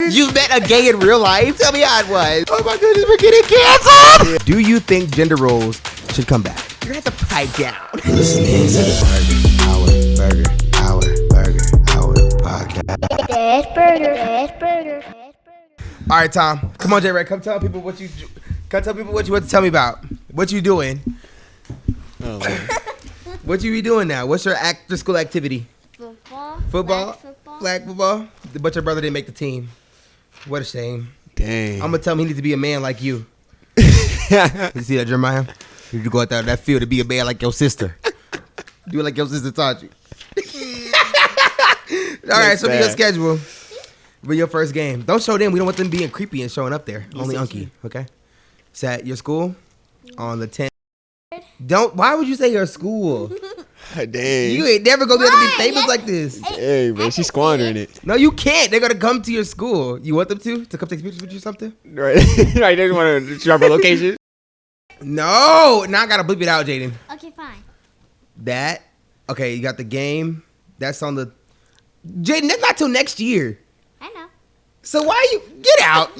You met a gay in real life? Tell me how it was. Oh my goodness, we're getting canceled. Do you think gender roles should come back? You're gonna have to pipe down. Listening to the Burger Hour podcast. All right, Tom. Come on, J-Ray. Come tell people what you want to tell me about. What you doing? Oh, what you be doing now? What's your after school activity? Football. Flag football. But your brother didn't make the team. What a shame. dang. I'm gonna tell him he needs to be a man like you. You see that, Jeremiah? You need to go out there in that field to be a man like your sister. Do it like your sister taught you. All right, so be your schedule. Be your first game. Don't show them. We don't want them being creepy and showing up there. Only Unky, okay? It's at your school on the 10th. Don't. Why would you say your school? Dang. You ain't never gonna be able to be famous like this. Hey, man, she's squandering it. No, you can't. They're gonna come to your school. You want them to come take pictures with you or something? Right. Right. They just want to drop her location. No. Now I gotta bleep it out, Jaden. Okay, fine. That. Okay, you got the game. That's on the. Jaden, that's not till next year. I know. So why you get out?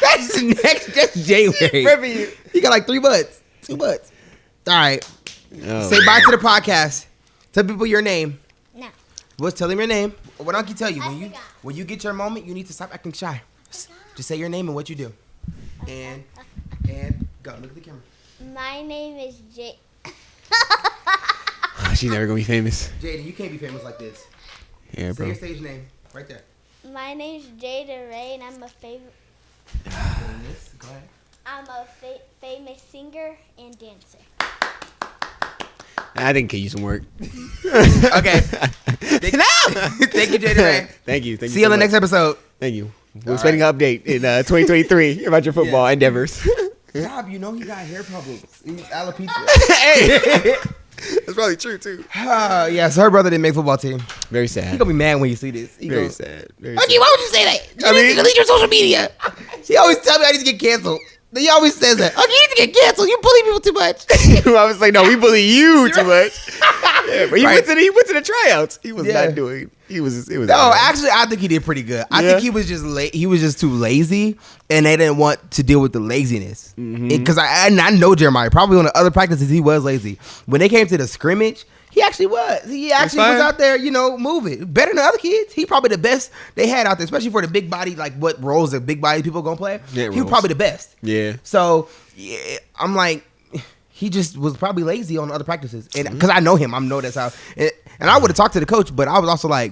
That's next. That's January. You got like 3 months, 2 months. All right. Oh, say bye to the podcast. Tell people your name. No. What's tell them your name? What Unky tell you I when you get your moment, you need to stop acting shy. Just say your name and what you do. And go. Look at the camera. My name is Jay. She's never gonna be famous. Jaden, you can't be famous like this. Yeah, Say bro. your stage name right there. My name's Jada Ray, and I'm a Go ahead. I'm a famous singer and dancer. I think can use some work. Okay. Thank you, Jaden Ray. Thank you. See you on the next episode. Thank you. We're expecting an update in 2023 about your football endeavors. Rob, you know he got hair problems. He's alopecia. Hey. That's probably true too. Yeah, so her brother didn't make football team. Very He sad. gonna be mad when you see this. He Very gonna, sad. Very Okay, sad. why would you say that? You need to delete your social media. She always tell me I need to get canceled. He always says that. Okay, you need to get canceled. You bully people too much. I was like, no, we bully you too much. Yeah, but he Right. went to the tryouts. He was Yeah. not doing. It was. No, actually, I think he did pretty good. I think he was just he was just too lazy, and they didn't want to deal with the laziness. Because I know Jeremiah. Probably on the other practices, he was lazy. When they came to the scrimmage, he actually was. He actually was out there, moving better than other kids. He probably the best they had out there, especially for the big body, like what roles the big body people gonna play. Yeah, he was probably the best. Yeah. So yeah, I'm like, he just was probably lazy on other practices, and because I know him, I know that's how. And I would have talked to the coach, but I was also like,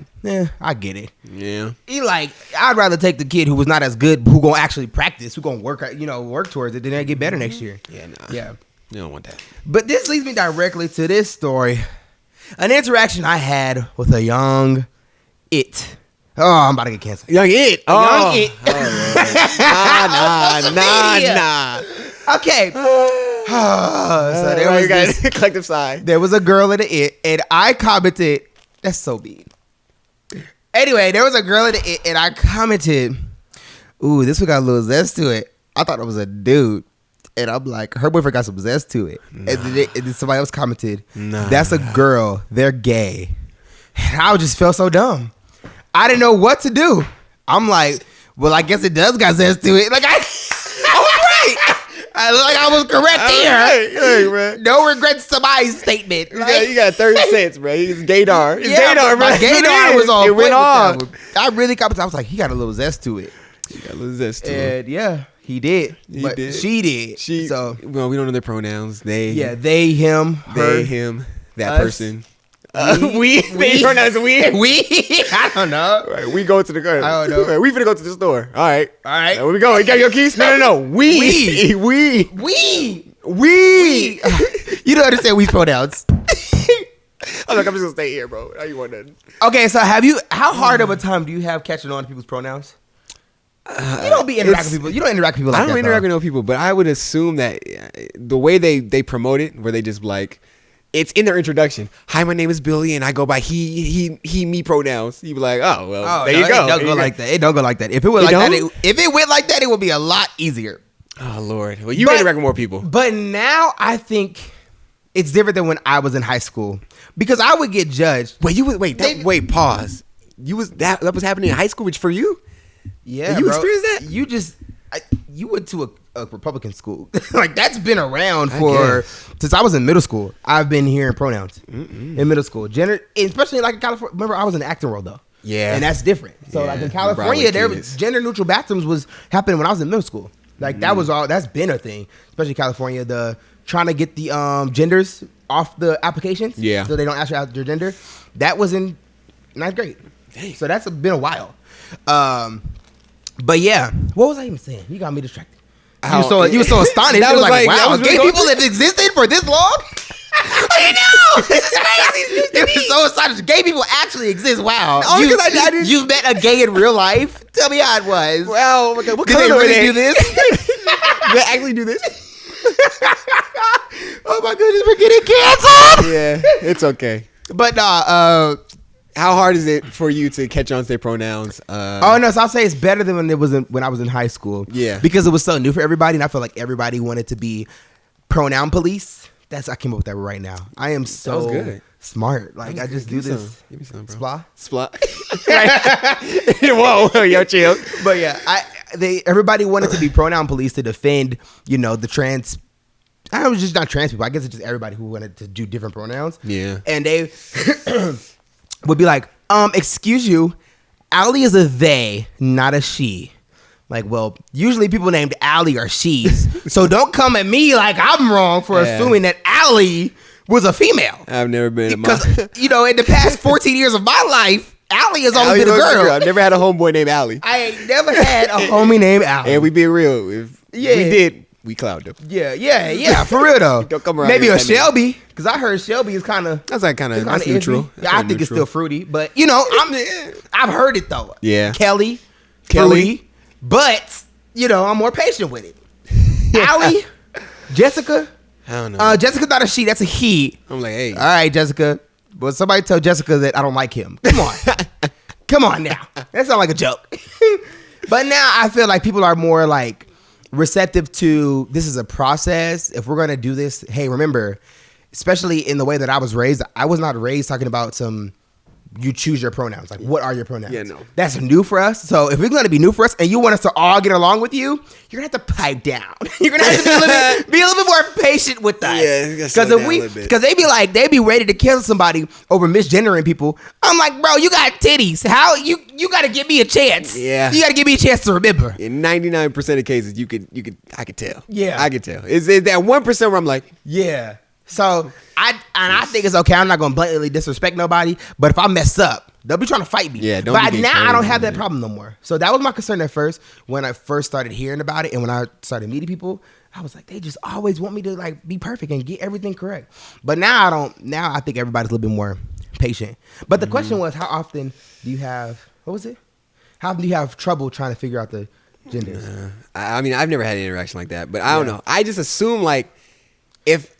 I get it. Yeah. I'd rather take the kid who was not as good, who gonna actually practice, who gonna work towards it, then they get better next year. Yeah. Nah. Yeah. You don't want that. But this leads me directly to this story, an interaction I had with a young it. Oh, I'm about to get canceled. Young it. Young it. Nah. Okay. So there was this collective sigh. There was a girl in the it, and I commented, that's so mean. Anyway, there was a girl in the it, and I commented, ooh, this one got a little zest to it. I thought it was a dude. And I'm like, her boyfriend got some zest to it. Nah. And then somebody else commented, that's a girl. They're gay. And I just felt so dumb. I didn't know what to do. I'm like, well, I guess it does got zest to it. Like, I was right. I was correct here. Right. No regrets to my statement. You got 30 cents, bro. He's gaydar. It's gaydar, bro. My gaydar was on. It went off. I really commented. I was like, he got a little zest to it. He got a little zest to it. And yeah, he did. But did. she did. So well, we don't know their pronouns. They. Yeah, they, him, her, they, him, that us, person. We. Their pronouns we. We. I don't know. Right, we go to the car. I don't know. Right, we finna go to the store. All right. Now, where we go? You got your keys? No. We. You don't understand we's pronouns. I'm like, I'm just gonna stay here, bro. How you want that? Okay, so how hard of a time do you have catching on to people's pronouns? You don't be interacting with people. You don't interact with people like that. I don't interact with no people, but I would assume that the way they promote it, where they just like, it's in their introduction. Hi, my name is Billy, and I go by he, me pronouns. You be like, oh well, there you go. It don't go like that. It don't go like that. If it went like that, if it went like that, it would be a lot easier. Oh Lord, well you interact with more people. But now I think it's different than when I was in high school because I would get judged. Wait, pause. You was that was happening in high school, which for you? Yeah, you bro. experienced that? You went to a Republican school. Like that's been around I since I was in middle school. I've been hearing pronouns in middle school. Gender, especially like in California. Remember, I was in the acting world though. Yeah. And that's different. So Yeah, like in the California, Broadway there kids. was gender neutral bathrooms was happening when I was in middle school. Like that was all. That's been a thing, especially California. The trying to get the genders off the applications. Yeah. So they don't ask you out your gender. That was in ninth grade. Dang. So that's been a while. But yeah, what was I even saying? You got me distracted. You were so astonished. That You was was like, like- that wow, was gay really people have existed for this long? I know. This is crazy. It was so astonished. Gay people actually exist. Wow. Only 'cause I didn't- You've met a gay in real life? Tell me how it was. Well, what Did they really do this? Did they actually do this? Oh my goodness, we're getting canceled. Yeah, it's okay. But How hard is it for you to catch on to their pronouns? oh no, so I'll say it's better than when I was in high school. Yeah. Because it was so new for everybody, and I feel like everybody wanted to be pronoun police. I came up with that right now. I am so was good. smart. Like I just do Give me this. some. Give me some, bro. Splah. Whoa, yo, chill. But yeah, everybody wanted to be pronoun police to defend, the trans. I was just not trans people. I guess it's just everybody who wanted to do different pronouns. Yeah. And they would be like, excuse you, Allie is a they, not a she. Like, well, usually people named Allie are she's. So don't come at me like I'm wrong for assuming that Allie was a female. I've never been a mom. Because, in the past 14 years of my life, Allie has always been a girl. I've never had a homeboy named Allie. I ain't never had a homie named Allie. And we being real. If we did, we clowned him. Yeah, for real though. Don't come around Maybe here a with that name. Shelby, because I heard Shelby is kind of That's like kind of that's neutral. iffy. Yeah, I think it's still fruity, but I've heard it though. Yeah. Kelly, fruity, but I'm more patient with it. Allie, Jessica. I don't know. Jessica's not a she, that's a he. I'm like, hey. All right, Jessica. But somebody tell Jessica that I don't like him. Come on. Come on now. That sounds like a joke. But now I feel like people are more like receptive to this is a process. If we're going to do this, hey, remember, especially in the way that I was raised, I was not raised talking about you choose your pronouns. Like, what are your pronouns? Yeah, no. That's new for us. So if it's going to be new for us and you want us to all get along with you, you're going to have to pipe down. You're going to have to be a little bit more patient with us. Yeah, you gotta slow down a little bit. Because they be ready to kill somebody over misgendering people. I'm like, bro, you got titties. How you got to give me a chance. Yeah. You got to give me a chance to remember. In 99% of cases, I could tell. Yeah. I could tell. Is that 1% where I'm like, Yeah. So I think it's okay. I'm not gonna blatantly disrespect nobody, but if I mess up, they'll be trying to fight me. Yeah, don't But be now getting I don't crazy, have that man. problem no more. So that was my concern at first when I first started hearing about it, and when I started meeting people, I was like, they just always want me to like be perfect and get everything correct. But now I don't. Now I think everybody's a little bit more patient. But the question was, how often do you have? What was it? How often do you have trouble trying to figure out the genders? I mean, I've never had an interaction like that, but I don't know. I just assume like if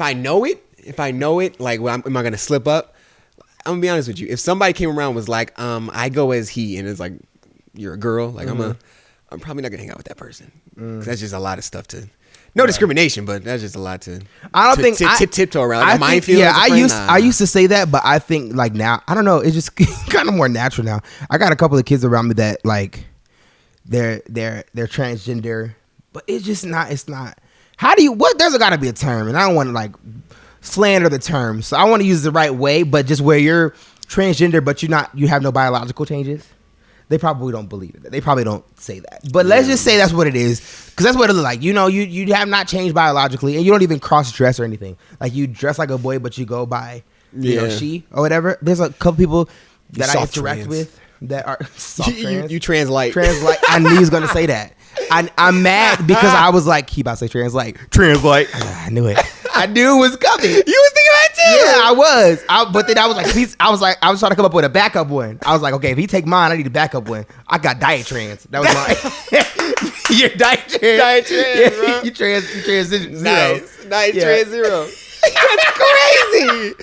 I know it, like, am I gonna slip up? I'm gonna be honest with you. If somebody came around and was like, I go as he, and it's like you're a girl, like I'm probably not gonna hang out with that person. 'Cause that's just a lot of stuff to. No discrimination, but that's just a lot to. I don't think tiptoe around. I Like, minefield. yeah, as a friend? I used to say that, but I think like now I don't know. It's just kind of more natural now. I got a couple of kids around me that like they're transgender, but it's just not. It's not. How do you? What? There's got to be a term, and I don't want to like slander the term, so I want to use the right way. But just where you're transgender, but you have no biological changes. They probably don't believe it. They probably don't say that. But let's just say that's what it is. Because that's what it looks like. You have not changed biologically. And you don't even cross-dress or anything. Like, you dress like a boy, but you go by, she or whatever. There's a couple people that I interact with that are soft trans. You translate. Translate. I knew he was going to say that. I'm mad because I was like, he about to say translate. Translate. I knew it. I knew it was coming. You was thinking about it too. Yeah, I was. But then I was like, I was trying to come up with a backup one. I was like, okay, if he take mine, I need a backup one. I got diet trans. That was mine. You're diet trans. Diet trans, bro. You transition zero. Nice. Yeah. Trans zero. That's crazy.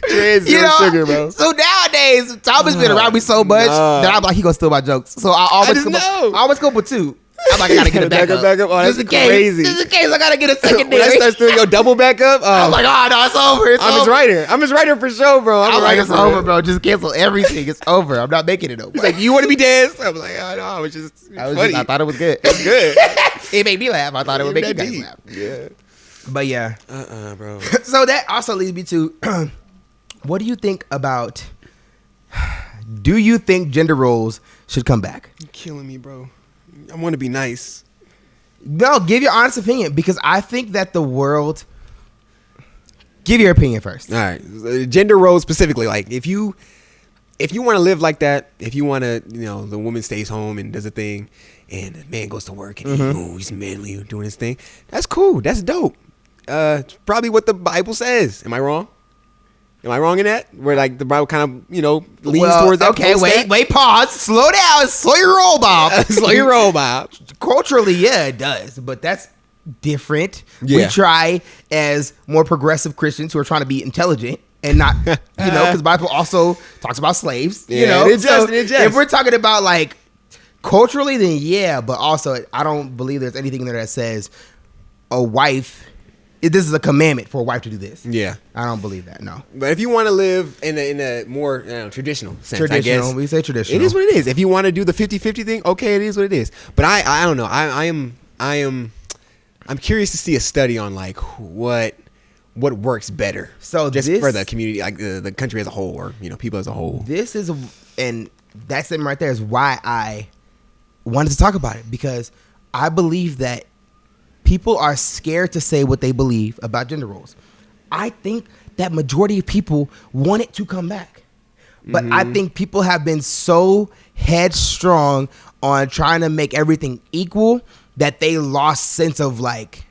Trans zero sugar, bro. So nowadays, Tom has been around me so much that I'm like, he gonna steal my jokes. So I always just come know. up with two. I'm like, I gotta get a backup. Oh, that's crazy. Just in case I gotta get a When secondary. I start doing your double backup, I'm like, oh no, it's over. It's I'm over. his writer. I'm his writer for sure, bro. I'm a like, writer it's for over, real. bro. Just cancel everything. It's over. I'm not making it no more. He's like, you want to be danced? I'm like, oh, no, it's just funny. I thought it was good. It's good. It made me laugh. I thought it would make you That guys deep. laugh. Yeah. But yeah. Bro. So that also leads me to what do you think about, do you think gender roles should come back? You're killing me, bro. I want to be nice. No, give your honest opinion, because I think that the world, give your opinion first. All right. Gender roles specifically, like if you want to live like that, if you want to, the woman stays home and does a thing and the man goes to work and he's manly doing his thing, that's cool. That's dope. It's probably what the Bible says. Am I wrong? Am I wrong in that? Where like the Bible kind of, leans towards that. Okay, wait, pause. Slow down. Slow your roll, Bob. Slow your roll, Bob. Culturally, yeah, it does. But that's different. Yeah. We try as more progressive Christians who are trying to be intelligent and not, because the Bible also talks about slaves. Yeah, it adjusts. If we're talking about like culturally, then yeah. But also, I don't believe there's anything in there that says a wife, this is a commandment for a wife to do this. Yeah. I don't believe that, no. But if you want to live in a more traditional sense, I guess. We say traditional. It is what it is. If you want to do the 50-50 thing, okay, it is what it is. But I don't know. I'm curious to see a study on like what works better. So just this, for the community, like the country as a whole, or people as a whole. This is and that's it right there is why I wanted to talk about it, because I believe that people are scared to say what they believe about gender roles. I think that majority of people want it to come back. But I think people have been so headstrong on trying to make everything equal that they lost sense of like,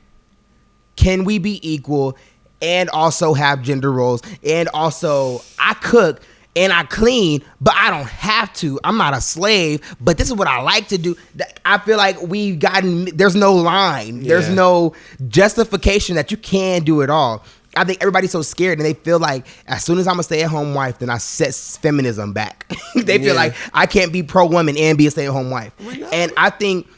can we be equal and also have gender roles? And also I cook and I clean, but I don't have to. I'm not a slave, but this is what I like to do. I feel like there's no line. There's no justification that you can do it all. I think everybody's so scared and they feel like as soon as I'm a stay-at-home wife, then I set feminism back. They feel like I can't be pro-woman and be a stay-at-home wife. And I think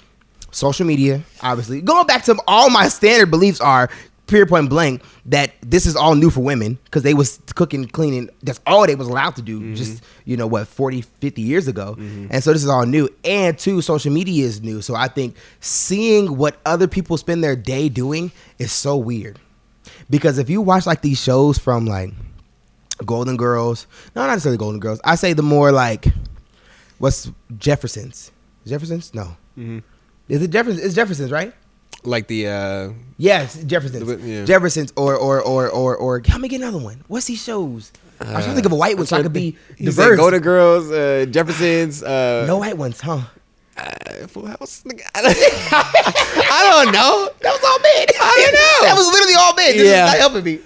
social media, obviously, going back to all my standard beliefs are, period, point blank, that this is all new for women because they was cooking, cleaning. That's all they was allowed to do just, 40, 50 years ago. And so this is all new. And two, social media is new. So I think seeing what other people spend their day doing is so weird. Because if you watch like these shows from like Golden Girls, no, not necessarily Golden Girls. I say the more like, what's Jeffersons? Jeffersons? No. Is it Jeffersons? It's Jeffersons, right? Like the yes, Jeffersons. Yeah. Jeffersons or help me get another one. What's these shows? I'm trying to think of a white one so I could be diverse. Golden Girls, Jeffersons. No white ones, huh? Full House. I don't know. That was all men. I don't know. That was literally all men. This is not helping me.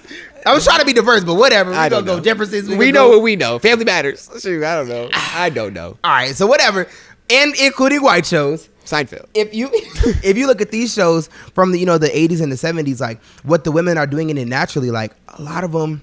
I was trying to be diverse, but whatever. We're going to go Jeffersons. We know what we know. Family Matters. Shoot, I don't know. I don't know. All right, so whatever. And including white shows. Seinfeld. If you look at these shows from the the 80s and the 70s, like what the women are doing in it naturally, like a lot of them,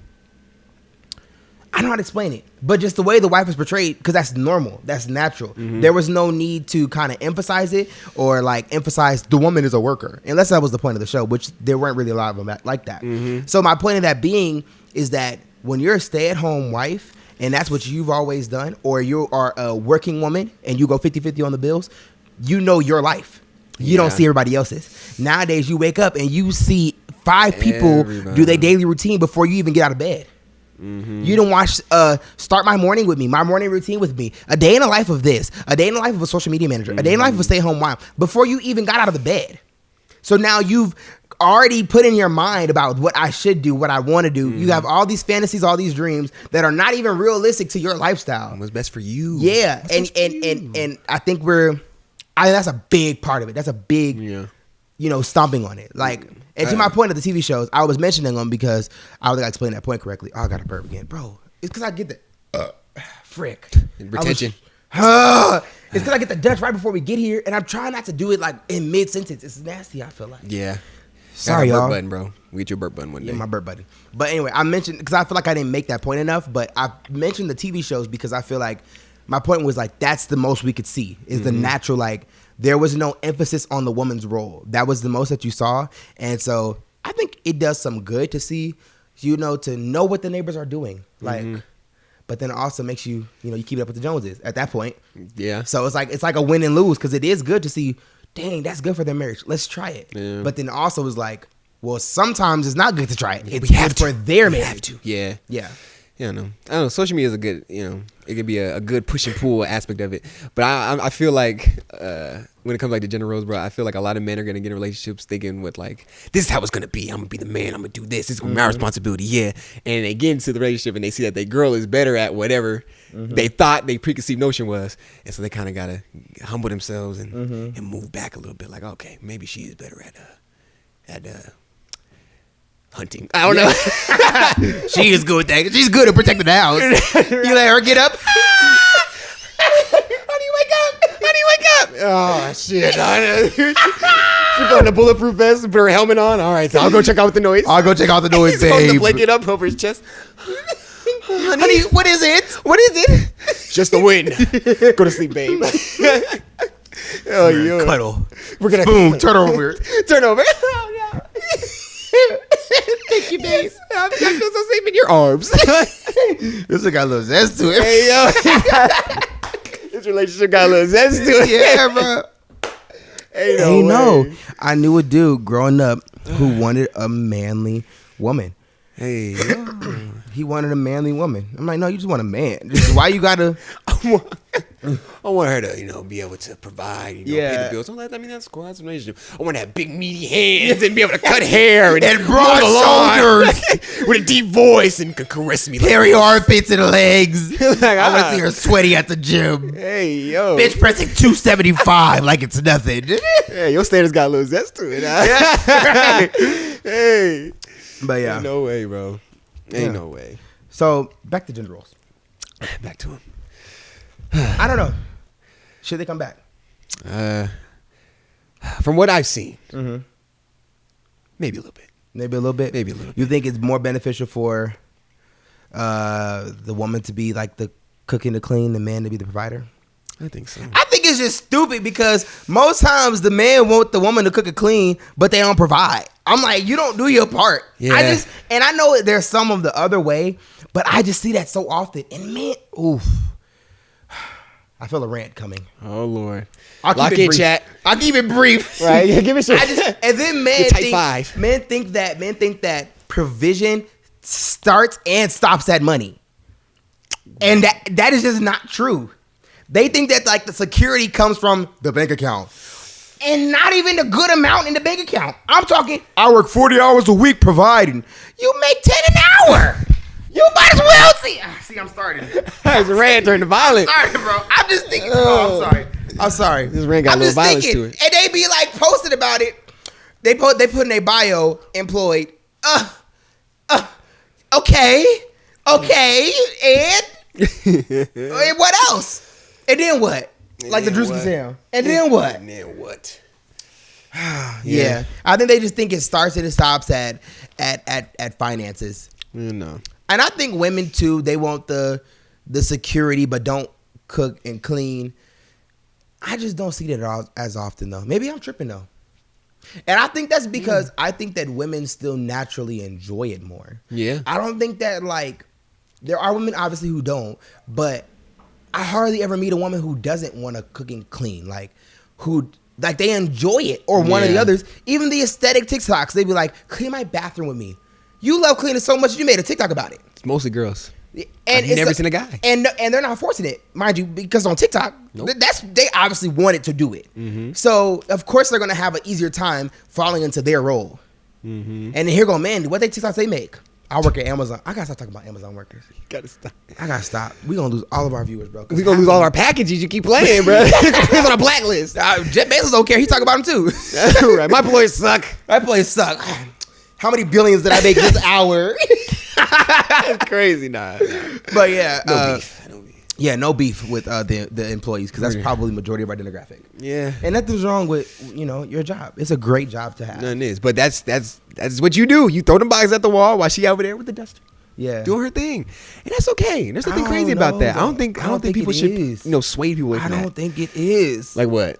I don't know how to explain it, but just the way the wife is portrayed, because that's normal, that's natural. There was no need to kind of emphasize it or like emphasize the woman is a worker, unless that was the point of the show, which there weren't really a lot of them like that. So my point of that being is that when you're a stay-at-home wife and that's what you've always done, or you are a working woman and you go 50-50 on the bills, you know your life. You don't see everybody else's. Nowadays, you wake up and you see 5 people do their daily routine before you even get out of bed. You don't watch Start My Morning with me, my morning routine with me, a day in the life of this, a day in the life of a social media manager, a day in the life of a stay-at-home mom, before you even got out of the bed. So now you've already put in your mind about what I should do, what I want to do. You have all these fantasies, all these dreams that are not even realistic to your lifestyle. What's best for you? Yeah, and I think that's a big part of it. That's a big, stomping on it. Like, and to my point of the TV shows, I was mentioning them because I don't think I explained that point correctly. Oh, I got a burp again, bro. It's because I get the frick Retention. It's because I get the Dutch right before we get here, and I'm trying not to do it like in mid sentence. It's nasty. I feel like. Yeah. Sorry, burp y'all. button, bro. We get your burp button one day. Yeah, my burp button. But anyway, I mentioned because I feel like I didn't make that point enough. But I mentioned the TV shows because I feel like my point was like that's the most we could see is the natural like there was no emphasis on the woman's role. That was the most that you saw. And so I think it does some good to see, to know what the neighbors are doing. Like, but then it also makes you keep it up with the Joneses at that point. Yeah. So it's like a win and lose, because it is good to see, dang, that's good for their marriage. Let's try it. Yeah. But then also it's like, well, sometimes it's not good to try it. Yeah, it's good for their marriage. have to. Yeah. Yeah. Yeah, I don't know. Social media is a good, it could be a good push and pull aspect of it. But I feel like when it comes like to gender roles, bro, I feel like a lot of men are gonna get in relationships thinking with like, this is how it's gonna be. I'm gonna be the man. I'm gonna do this. This is gonna be my responsibility. Yeah. And they get into the relationship and they see that their girl is better at whatever they thought their preconceived notion was, and so they kind of gotta humble themselves and move back a little bit. Like, okay, maybe she is better at hunting. I don't know. She is good with that. She's good at protecting the house. You let her get up. Honey, wake up! Honey, wake up! Oh shit! She put on a bulletproof vest and put her helmet on. All right, so I'll go check out the noise. I'll go check out the noise, He's holding the babe. blanket up over his chest. Honey, what is it? What is it? Just the wind. Go to sleep, babe. Oh, yo. Cuddle. We're gonna Boom. Turn over. turn over. Oh, no. Thank you, babe. I feel so safe in your arms. This one got a little zest to it. Hey, yo. This relationship got a little zest to it. Yeah, bro. Ain't no way. I knew a dude growing up who wanted a manly woman. Hey, yo. He wanted a manly woman. I'm like, no, you just want a man. Why you gotta? I want her to, be able to provide, pay Yeah. the bills. That's cool. That's a relationship. I want to have big, meaty hands and be able to cut hair and broad mow the lawn shoulders. with a deep voice and can caress me. Hairy armpits and legs. Like, I want to see her sweaty at the gym. Hey, yo. Bitch pressing 275 like it's nothing. Hey, your standards got a little zest to it. Huh? Hey. But yeah. Ain't no way, bro. Ain't no way. So back to gender roles. Back to him. I don't know. Should they come back? From what I've seen, Mm-hmm. maybe a little bit. Maybe a little bit. Maybe a little bit. You think it's more beneficial for the woman to be like the cook and the clean, the man to be the provider? I think so. I think it's just stupid because most times the man want the woman to cook and clean, but they don't provide. I'm like, you don't do your part. Yeah. I know there's some of the other way, but I just see that so often. And man, oof. I feel a rant coming. Oh, Lord. I'll Lock keep it in, brief. chat. I'll keep it brief. Right? Yeah, give it some. And then men Type 5. think that provision starts and stops at money. And that is just not true. They think that like the security comes from the bank account. And not even the good amount in the bank account. I'm talking, I work 40 hours a week providing. You make 10 an hour. You might as well see, I'm starting. It's red turned to violent. Sorry, bro. I'm just thinking. I'm sorry. This ring got I'm a little just violence to it. And they be like posted about it. They put in their bio, employed. Okay, and what else? And then what? Like the Drewski sound. And then what? And then what? Yeah. I think they just think it starts and it stops at finances. No. And I think women too, they want the security but don't cook and clean. I just don't see that as often though. Maybe I'm tripping though. And I think that's because I think that women still naturally enjoy it more. Yeah. I don't think that like there are women obviously who don't, but I hardly ever meet a woman who doesn't want to cook and clean. Like who like they enjoy it or one of the others. Even the aesthetic TikToks, they be like, clean my bathroom with me. You love cleaning so much you made a TikTok about it. It's mostly girls. And I've never seen a guy. And they're not forcing it, mind you, because on TikTok, Nope. they obviously wanted to do it. Mm-hmm. So of course they're gonna have an easier time falling into their role. Mm-hmm. And here go, man, what they TikToks they make? I work at Amazon. I gotta stop talking about Amazon workers. Gotta stop. I gotta stop. We gonna lose all of our viewers, bro. We gonna lose all our packages. You keep playing, bro. It's on a blacklist. Jeff Bezos don't care. He talk about them too. Right. My boys suck. My place suck. How many billions did I make this hour? It's crazy, nah. But yeah, No beef. yeah, no beef with the employees because that's probably the majority of our demographic. Yeah. And nothing's wrong with your job. It's a great job to have. None is. But that's what you do. You throw them boxes at the wall while she over there with the duster. Yeah, Doing her thing. And that's okay. There's nothing I crazy don't about know, that. though. I don't think people it should is. sway people away I from that. don't think it is. Like what?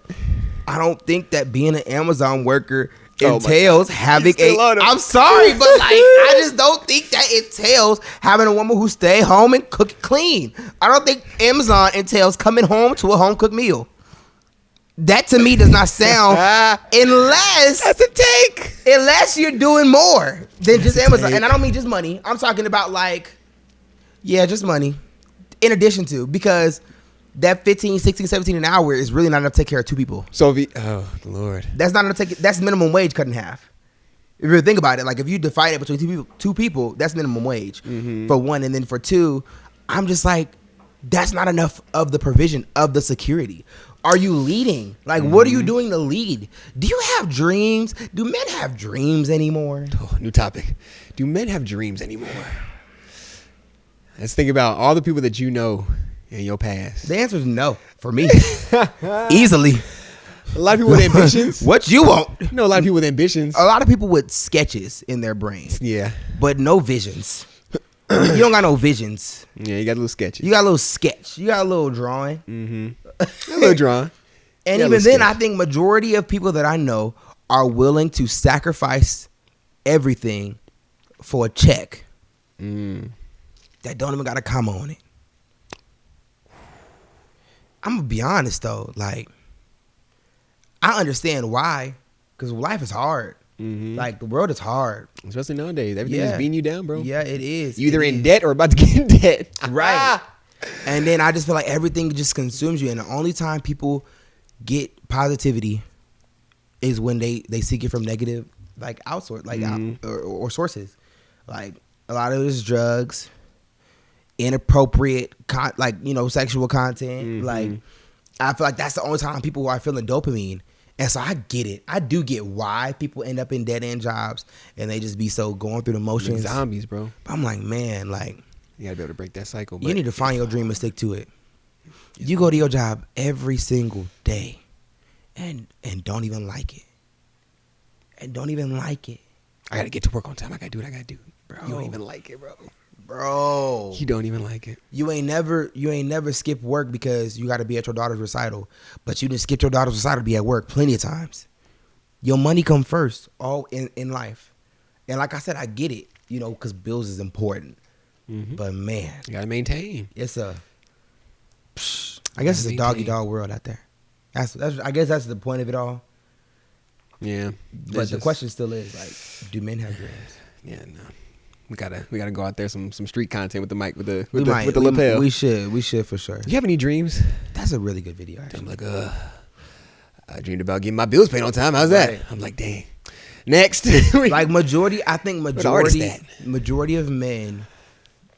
I don't think that being an Amazon worker Oh my entails having still on him. I'm sorry, but like I just don't think that entails having a woman who stay home and cook it clean. I don't think Amazon entails coming home to a home cooked meal. That to me does not sound unless That's a take. unless you're doing more than just That's a Amazon. take. And I don't mean just money. I'm talking about like, yeah, just money. In addition to, because that 15, 16, 17 an hour is really not enough to take care of two people. So oh Lord, That's not enough to take, that's minimum wage cut in half. If you really think about it, like if you divide it between two people, that's minimum wage for one. And then for two, I'm just like, that's not enough of the provision of the security. Are you leading? Like, what are you doing to lead? Do you have dreams? Do men have dreams anymore? oh, new topic. Do men have dreams anymore? Let's think about all the people that you know in your past. The answer is no for me. Easily. A lot of people with ambitions. What you want? You know, a lot of people with ambitions. A lot of people with sketches in their brain, Yeah. but no visions. You don't got no visions. Yeah, you got a little sketchy. You got a little sketch. You got a little drawing. Mm-hmm. A little drawing. And Yeah, even let's then, get I think majority of people that I know are willing to sacrifice everything for a check that don't even got a comma on it. I'm gonna be honest though, like I understand why, because life is hard. Like the world is hard. Especially nowadays. Everything Yeah. is beating you down, bro. Yeah, it is. You either It in is. debt or about to get in debt. Right. And then I just feel like everything just consumes you. And the only time people get positivity is when they seek it from negative, like outsource, like or sources. Like a lot of it is drugs, inappropriate, sexual content. Like I feel like that's the only time people are feeling dopamine. And so I get it. I do get why people end up in dead end jobs and they just be so going through the motions. Like zombies, bro. But I'm like, man, like. You gotta be able to break that cycle. You need to find your dream and stick to it. You go to your job every single day and don't even like it. And don't even like it. I gotta get to work on time. I gotta do what I gotta do. Bro, you don't even like it, bro. Bro. You don't even like it. You ain't never skip work because you gotta be at your daughter's recital. But you didn't skip your daughter's recital to be at work plenty of times. Your money come first all in life. And like I said, I get it, because bills is important. But man, You gotta maintain. it's I guess it's a doggy dog world out there. I guess that's the point of it all. Yeah. But the question still is like, do men have dreams? Yeah, no. We gotta go out there some street content with the mic with the We lapel. We should for sure. You have any dreams? That's a really good video. Actually. I'm like, I dreamed about getting my bills paid on time. How's that? Right. I'm like, dang. Next. Like I think artist that? majority of men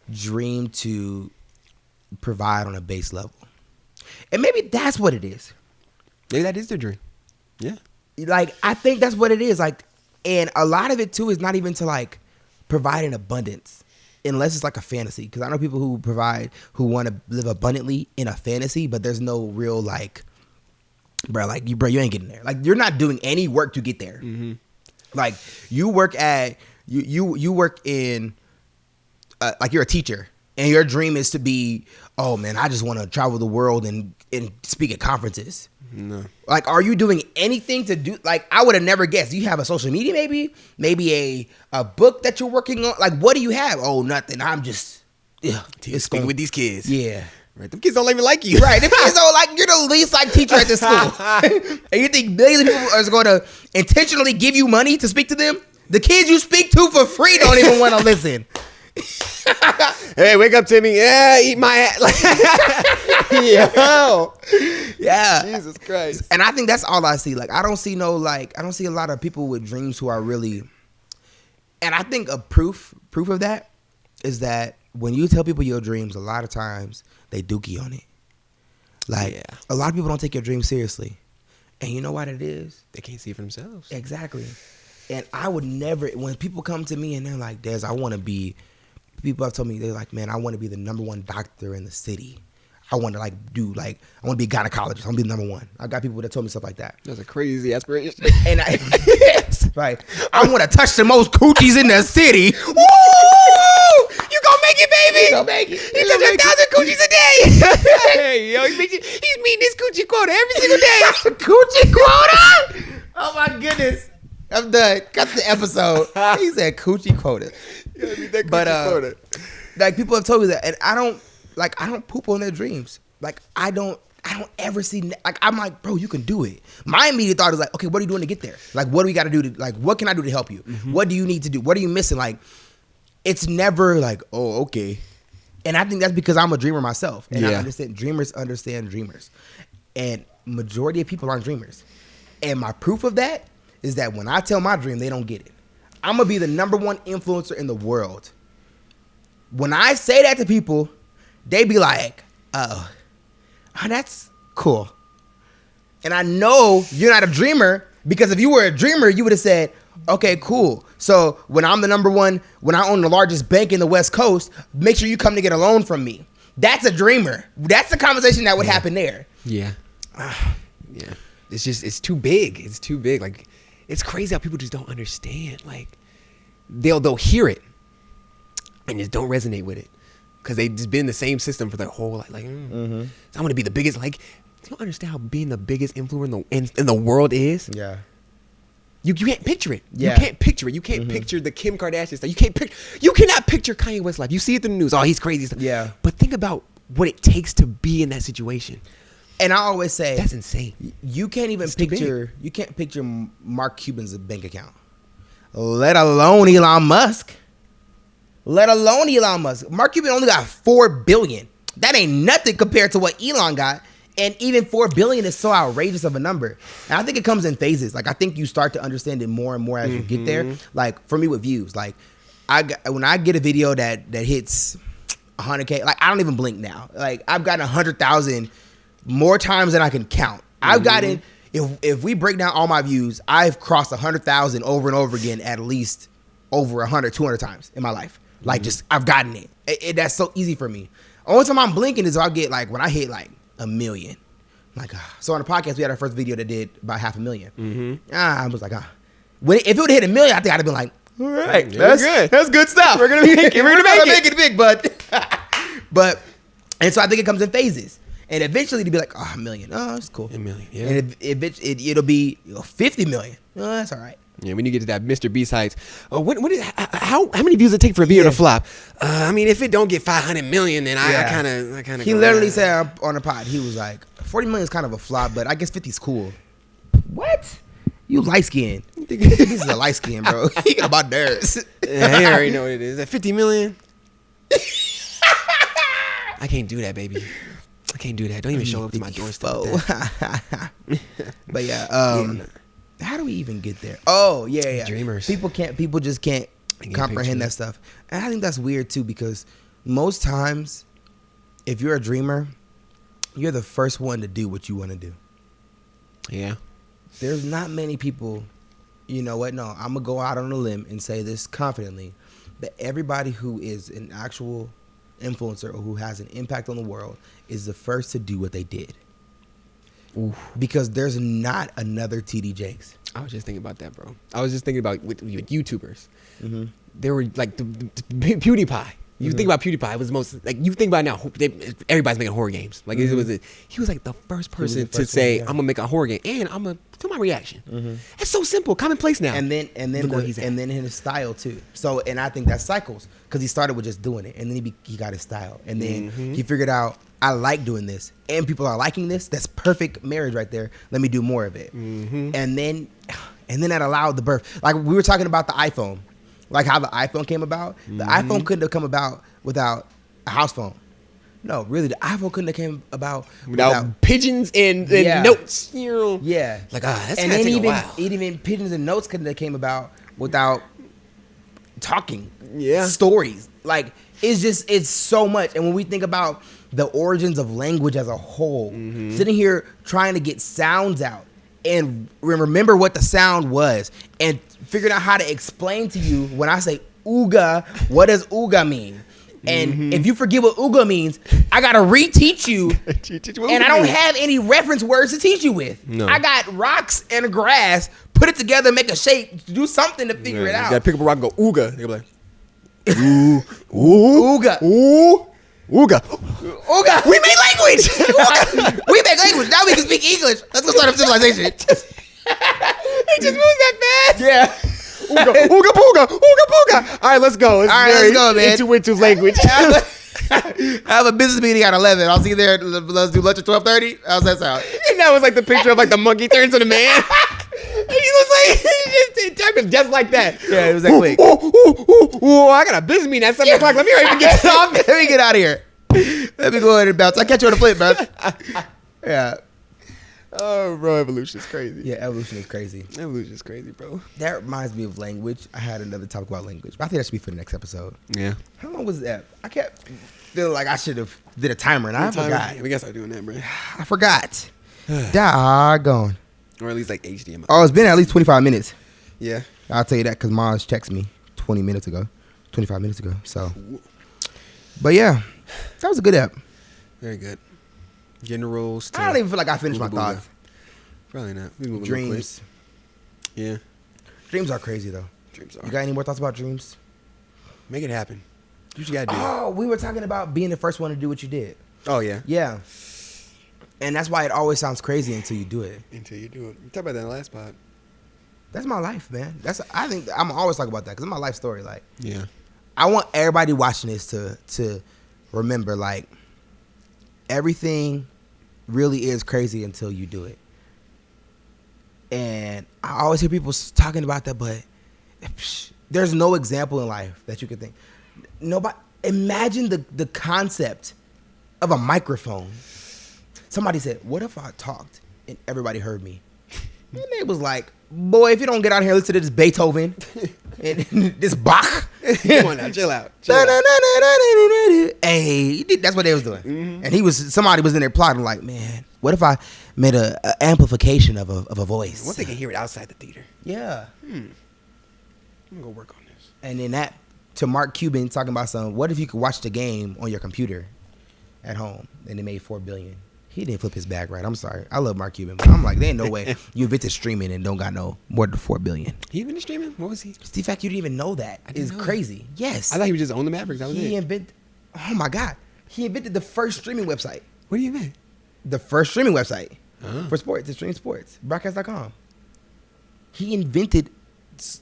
dream to provide on a base level, and maybe that's what it is. Maybe that is their dream. Yeah. Like I think that's what it is. Like, and a lot of it too is not even to like provide in abundance, unless it's like a fantasy. Because I know people who want to live abundantly in a fantasy, but there's no real like, you ain't getting there. Like you're not doing any work to get there. Like you work at you work in. Like you're a teacher and your dream is to be, oh man, I just want to travel the world and speak at conferences. No. Like, are you doing anything to do? Like, I would have never guessed. Do you have a social media maybe a book that you're working on? Like, what do you have? Oh, nothing. I'm just Speaking with these kids. Yeah. Right. Them kids don't even like you. Right. The kids don't like, you're the least like teacher at this school. And you think millions of people are going to intentionally give you money to speak to them? The kids you speak to for free don't even want to listen. Hey, wake up, Timmy. Yeah, eat my ass. Yo. Yeah. Jesus Christ. And I think that's all I see. Like, I don't see a lot of people with dreams who are really, and I think a proof of that is that when you tell people your dreams, a lot of times they dookie on it. Like, a lot of people don't take your dreams seriously. And you know what it is? They can't see it for themselves. Exactly. And I would never, when people come to me and they're like, Des, I want to be, people have told me, they're like, man, I want to be the #1 doctor in the city. I want to I want to be a gynecologist. I want to be the #1. I got people that told me stuff like that. That's a crazy aspiration. And right. I want to touch the most coochies in the city. Woo! You gonna make it, baby. Go make it. He touched 1,000 coochies a day. Hey, yo, he's meeting this coochie quota every single day. Coochie quota? Oh my goodness. I'm done. Cut the episode. He said coochie quota. But like people have told me that, and I don't poop on their dreams. Like I don't ever see, like I'm like, bro, you can do it. My immediate thought is like, okay, what are you doing to get there? Like, what do we got to do to, like, what can I do to help you? Mm-hmm. What do you need to do? What are you missing? Like, it's never like, oh, okay. And I think that's because I'm a dreamer myself, and I understand dreamers understand dreamers, and majority of people aren't dreamers. And my proof of that is that when I tell my dream, they don't get it. I'm gonna be the #1 influencer in the world. When I say that to people, they be like, oh, that's cool. And I know you're not a dreamer, because if you were a dreamer, you would have said, okay, cool. So when I'm the #1, when I own the largest bank in the West Coast, make sure you come to get a loan from me. That's a dreamer. That's the conversation that would happen there. Yeah. Yeah. It's too big. It's too big. Like, it's crazy how people just don't understand. Like, they'll hear it and just don't resonate with it, because they've just been in the same system for their whole life. Like, So I'm gonna be the biggest. Like, you don't understand how being the biggest influencer in the world is. Yeah. You can't picture it. Yeah. You can't picture it. You can't picture the Kim Kardashian stuff. You cannot picture Kanye West's life. You see it in the news. Oh, he's crazy. Yeah. But think about what it takes to be in that situation. And I always say That's insane. You can't even picture. You can't picture Mark Cuban's bank account, let alone Elon Musk. Mark Cuban only got $4 billion. That ain't nothing compared to what Elon got. And even $4 billion is so outrageous of a number. And I think it comes in phases. Like, I think you start to understand it more and more as you get there. Like, for me with views, like when I get a video that hits 100K, like I don't even blink now. Like, I've gotten 100,000 more times than I can count. I've gotten, if we break down all my views, I've crossed 100,000 over and over again at least over 100, 200 times in my life. Like, just, I've gotten it. That's so easy for me. Only time I'm blinking is I'll get, like, when I hit, like, 1 million. I'm like, So on the podcast, we had our first video that did about 500,000. I was like, if it would have hit 1 million, I think I'd have been like, all right, that's good. That's good stuff. We're going to make it. We're going to make it big, but, and so I think it comes in phases. And eventually to be like, 1 million. Oh, that's cool. 1 million, yeah. And it'll be 50 million. Oh, that's all right. Yeah, when you get to that Mr. Beast heights, how many views it take for a video to flop? I mean, if it don't get 500 million, then I kind of. He literally said on the pod, he was like, 40 million is kind of a flop, but I guess 50 is cool. What? You light skinned. This is a light skin, bro. He got about nerves. Yeah, he already know what it is. At 50 million, I can't do that, baby. I can't do that. Don't even show up to my doorstep. But how do we even get there? Oh, yeah. Dreamers. People just can't comprehend that stuff. And I think that's weird too, because most times, if you're a dreamer, you're the first one to do what you want to do. Yeah. There's not many people, you know what? No, I'm going to go out on a limb and say this confidently, that everybody who is an actual influencer or who has an impact on the world is the first to do what they did. Oof. Because there's not another TD Jakes. I was just thinking about that, bro. I was just thinking about with YouTubers. There were like the PewDiePie. You think about PewDiePie, it was the most, like, you think about now, everybody's making horror games. Like, he was like the first person to say, I'm gonna make a horror game and I'm gonna do my reaction. It's so simple, commonplace now. And then his style too. So, and I think that's cycles, because he started with just doing it, and then he got his style, and then he figured out, I like doing this, and people are liking this. That's perfect marriage right there. Let me do more of it. And then that allowed the birth. Like, we were talking about the iPhone. Like how the iPhone came about. The iPhone couldn't have come about without a house phone. No, really, the iPhone couldn't have came about without pigeons and notes. You know? Yeah. Like, that's and gonna then take a while. even pigeons and notes couldn't have came about without talking. Yeah. Stories. Like, it's so much. And when we think about the origins of language as a whole, sitting here trying to get sounds out and remember what the sound was, and figuring out how to explain to you, when I say ooga, what does ooga mean? And if you forget what ooga means, I gotta reteach you, and I don't have any reference words to teach you with. No. I got rocks and grass, put it together, make a shape, do something to figure it out. You gotta pick up a rock and go ooga. You're like, Ooh. Ooga. Ooh. Ooga. Ooga. We made language. Ooga. We make language. Now we can speak English. Let's go start up civilization. It just moves that fast. Yeah. Ooga, ooga, booga, ooga, booga. All right, let's go. All right, let's go, man. Intuitive language. I have a business meeting at 11. I'll see you there. Let's do lunch at 12:30. How's that sound? And that was like the picture of like the monkey turns to the man. And he was like, it turned just like that. Yeah, it was that quick. Ooh, I got a business meeting at 7 o'clock. Let me hurry up and get off. Let me get out of here. Let me go ahead and bounce. I'll catch you on the flip, bro. Yeah. Oh, bro, evolution is crazy. Yeah, evolution is crazy. Evolution is crazy, bro. That reminds me of language. I had another topic about language, but I think that should be for the next episode. Yeah. How long was that? I kept feeling like I should have did a timer, and I forgot. Yeah, we gotta start doing that, bro. I forgot. Doggone. Or at least like HDMI. Oh, it's been at least 25 minutes. Yeah. I'll tell you that because Mars texted me 25 minutes ago. So, but yeah, that was a good app. Very good. Generals. I don't even feel like I finished my Booga Booga. thoughts. Probably not. We moving real quick. Dreams. Yeah. Dreams are crazy though. Dreams You are. got any more thoughts about dreams? Make it happen. Do what you gotta do. Oh, we were talking about being the first one to do what you did. Oh yeah. Yeah. And that's why it always sounds crazy until you do it. Until you do it. We talked about that in the last pod. That's my life, man. I think I'm always talk about that because it's my life story. Like, Yeah. I want everybody watching this to remember, like, everything really is crazy until you do it. And I always hear people talking about that, but there's no example in life that you could think. Nobody. Imagine the concept of a microphone. Somebody said, "What if I talked and everybody heard me?" And they was like, "Boy, if you don't get out here and listen to this Beethoven and this Bach, Come on now, chill out. Chill out. hey, that's what they was doing." Mm-hmm. And somebody was in there plotting like, "Man, what if I made a amplification of a voice?" What if they can hear it outside the theater? Yeah. I'm gonna go work on this. And then that to Mark Cuban talking about what if you could watch the game on your computer at home and they made $4 billion. He didn't flip his bag right. I'm sorry. I love Mark Cuban, but I'm like, there ain't no way you invented streaming and don't got no more than $4 billion. He even streaming? What was he? Just the fact you didn't even know that is crazy. Yes. I thought he was just on the Mavericks. That was He it. invented. Oh my God. He invented the first streaming website. What do you mean? The first streaming website Oh. for sports to stream sports. Broadcast.com. He invented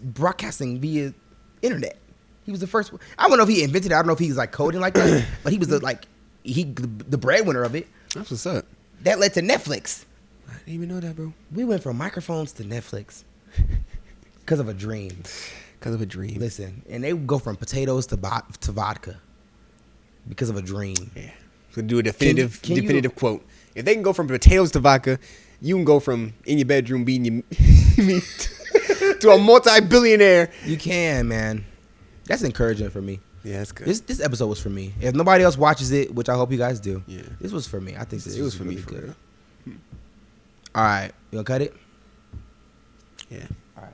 broadcasting via internet. He was the first. I don't know if he invented it. I don't know if he's like coding like that, but he was the breadwinner of it. That's what's up. That led to Netflix. I didn't even know that, bro. We went from microphones to Netflix because of a dream. Because of a dream. Listen, and they go from potatoes to vodka because of a dream. Yeah. So do a definitive Can you- definitive quote. If they can go from potatoes to vodka, you can go from in your bedroom beating your meat to a multi-billionaire. You can, man. That's encouraging for me. Yeah, that's good. This episode was for me. If nobody else watches it, which I hope you guys do, Yeah. this was for me. I think this It was for really me, for good. real. All right, you gonna cut it? Yeah. All right.